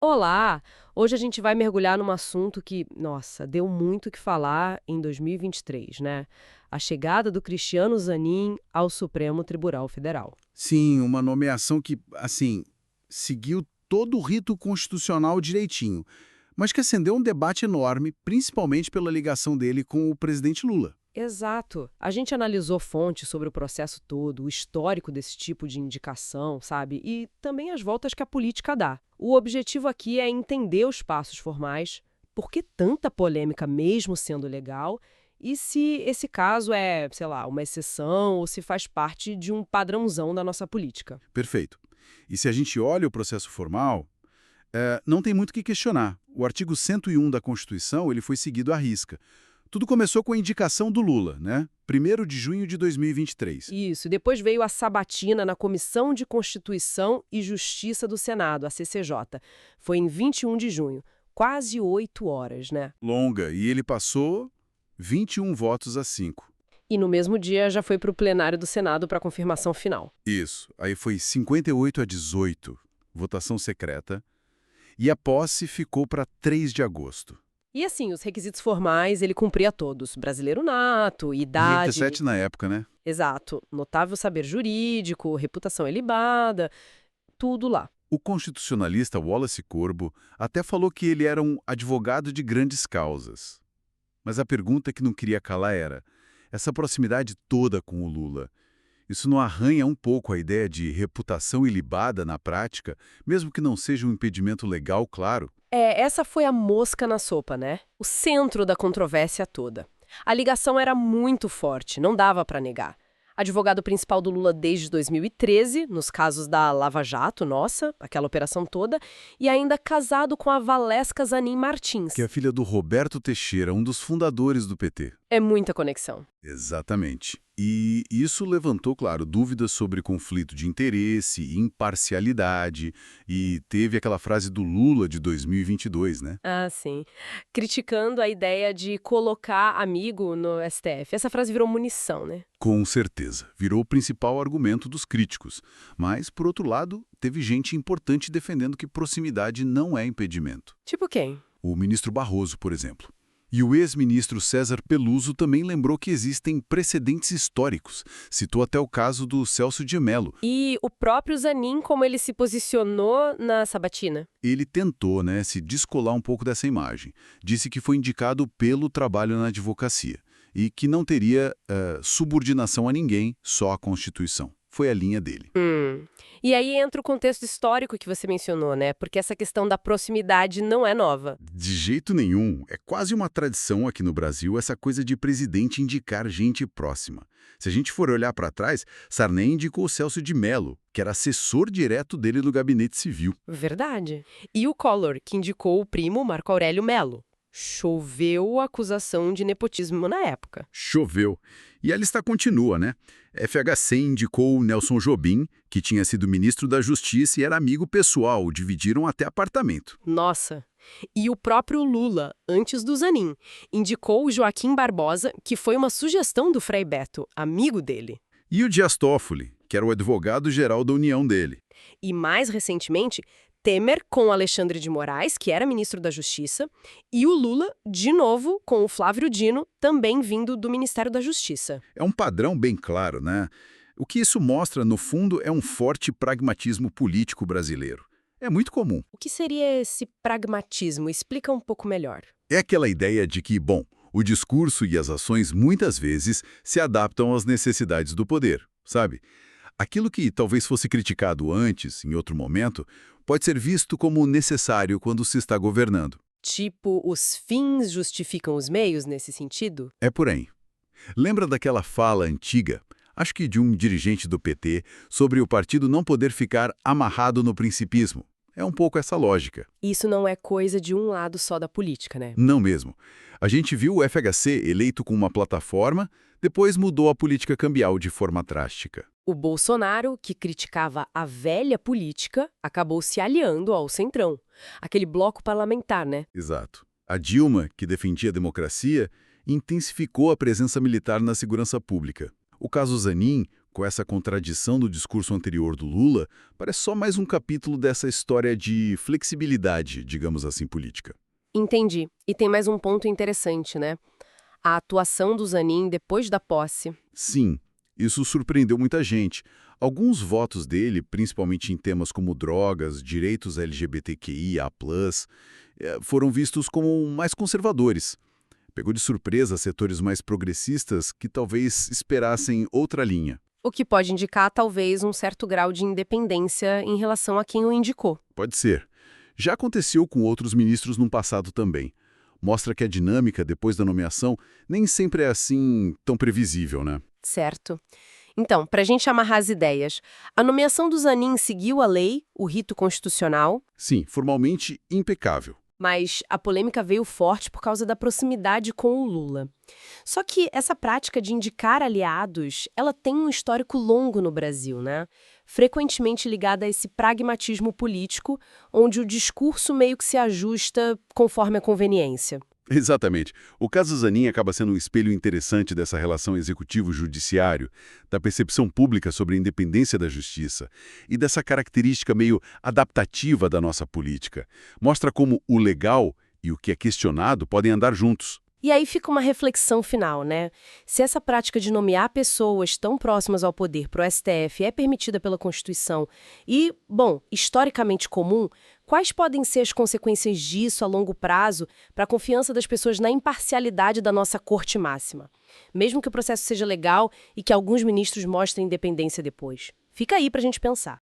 Olá! Hoje a gente vai mergulhar num assunto que, nossa, deu muito o que falar em 2023, né? A chegada do Cristiano Zanin ao Supremo Tribunal Federal. Sim, uma nomeação que, assim, seguiu todo o rito constitucional direitinho, mas que acendeu um debate enorme, principalmente pela ligação dele com o presidente Lula. Exato. A gente analisou fontes sobre o processo todo, o histórico desse tipo de indicação, sabe? E também as voltas que a política dá. O objetivo aqui é entender os passos formais, por que tanta polêmica mesmo sendo legal, e se esse caso é, sei lá, uma exceção ou se faz parte de um padrãozão da nossa política. Perfeito. E se a gente olha o processo formal, não tem muito o que questionar. O artigo 101 da Constituição ele foi seguido à risca. Tudo começou com a indicação do Lula, né? 1º de junho de 2023. Isso, e depois veio a sabatina na Comissão de Constituição e Justiça do Senado, a CCJ. Foi em 21 de junho, quase 8 horas, né? Longa, e ele passou 21 votos a 5. E no mesmo dia já foi para o plenário do Senado para confirmação final. Isso. Aí foi 58 a 18, votação secreta, e a posse ficou para 3 de agosto. E assim, os requisitos formais ele cumpria todos: brasileiro nato, idade. 37 na época, né? Exato, notável saber jurídico, reputação ilibada, tudo lá. O constitucionalista Wallace Corbo até falou que ele era um advogado de grandes causas. Mas a pergunta que não queria calar era: essa proximidade toda com o Lula, isso não arranha um pouco a ideia de reputação ilibada na prática, mesmo que não seja um impedimento legal, claro? É, essa foi a mosca na sopa, né? O centro da controvérsia toda. A ligação era muito forte, não dava para negar. Advogado principal do Lula desde 2013, nos casos da Lava Jato, nossa, aquela operação toda, e ainda casado com a Valesca Zanin Que é Martins. filha do Roberto Teixeira, um dos fundadores do PT. É muita conexão. Exatamente. E isso levantou, claro, dúvidas sobre conflito de interesse, imparcialidade, e teve aquela frase do Lula de 2022, né? Ah, sim. Criticando a ideia de colocar amigo no STF. Essa frase virou munição, né? Com certeza, virou o principal argumento dos críticos. Mas, por outro lado, teve gente importante defendendo que proximidade não é impedimento. Tipo quem? O ministro Barroso, por exemplo. E o ex-ministro César Peluso também lembrou que existem precedentes históricos. Citou até o caso do Celso de Mello. E o próprio Zanin, como ele se posicionou na sabatina? Ele tentou, né, se descolar um pouco dessa imagem. Disse que foi indicado pelo trabalho na advocacia e que não teria subordinação a ninguém, só à Constituição. Foi a linha dele. E aí entra o contexto histórico que você mencionou, né? Porque essa questão da proximidade não é nova. De jeito nenhum. É quase uma tradição aqui no Brasil essa coisa de presidente indicar gente próxima. Se a gente for olhar para trás, Sarney indicou o Celso de Mello, que era assessor direto dele no gabinete civil. Verdade. E o Collor, que indicou o primo Marco Aurélio Melo. Choveu acusação de nepotismo na época. Choveu. E a lista continua, né? FHC indicou Nelson Jobim, que tinha sido ministro da Justiça e era amigo pessoal, dividiram até apartamento. Nossa. E o próprio Lula, antes do Zanin, indicou o Joaquim Barbosa, que foi uma sugestão do Frei Beto, amigo dele. E o Dias Toffoli, que era o advogado-geral da União dele. E mais recentemente, Temer com Alexandre de Moraes, que era ministro da Justiça, e o Lula, de novo, com o Flávio Dino, também vindo do Ministério da Justiça. É um padrão bem claro, né? O que isso mostra, no fundo, é um forte pragmatismo político brasileiro. É muito comum. O que seria esse pragmatismo? Explica um pouco melhor. É aquela ideia de que, bom, o discurso e as ações muitas vezes se adaptam às necessidades do poder, sabe? Aquilo que talvez fosse criticado antes, em outro momento, pode ser visto como necessário quando se está governando. Tipo, os fins justificam os meios nesse sentido? É por aí. Lembra daquela fala antiga, acho que de um dirigente do PT, sobre o partido não poder ficar amarrado no principismo? É um pouco essa lógica. Isso não é coisa de um lado só da política, né? Não mesmo. A gente viu o FHC eleito com uma plataforma, depois mudou a política cambial de forma drástica. O Bolsonaro, que criticava a velha política, acabou se aliando ao Centrão. Aquele bloco parlamentar, né? Exato. A Dilma, que defendia a democracia, intensificou a presença militar na segurança pública. O caso Zanin Com essa contradição do discurso anterior do Lula, parece só mais um capítulo dessa história de flexibilidade, digamos assim, política. Entendi. E tem mais um ponto interessante, né? A atuação do Zanin depois da posse. Sim, isso surpreendeu muita gente. Alguns votos dele, principalmente em temas como drogas, direitos LGBTQIA+, foram vistos como mais conservadores. Pegou de surpresa setores mais progressistas que talvez esperassem outra linha. O que pode indicar, talvez, um certo grau de independência em relação a quem o indicou. Pode ser. Já aconteceu com outros ministros no passado também. Mostra que a dinâmica depois da nomeação nem sempre é assim tão previsível, né? Certo. Então, para a gente amarrar as ideias, a nomeação do Zanin seguiu a lei, o rito constitucional, Sim, formalmente impecável. mas a polêmica veio forte por causa da proximidade com o Lula. Só que essa prática de indicar aliados, ela tem um histórico longo no Brasil, né? Frequentemente ligada a esse pragmatismo político, onde o discurso meio que se ajusta conforme a conveniência. Exatamente. O caso Zanin acaba sendo um espelho interessante dessa relação executivo-judiciário, da percepção pública sobre a independência da justiça e dessa característica meio adaptativa da nossa política. Mostra como o legal e o que é questionado podem andar juntos. E aí fica uma reflexão final, né? Se essa prática de nomear pessoas tão próximas ao poder para o STF é permitida pela Constituição e, bom, historicamente comum, quais podem ser as consequências disso a longo prazo para a confiança das pessoas na imparcialidade da nossa Corte Máxima? Mesmo que o processo seja legal e que alguns ministros mostrem independência depois. Fica aí para a gente pensar.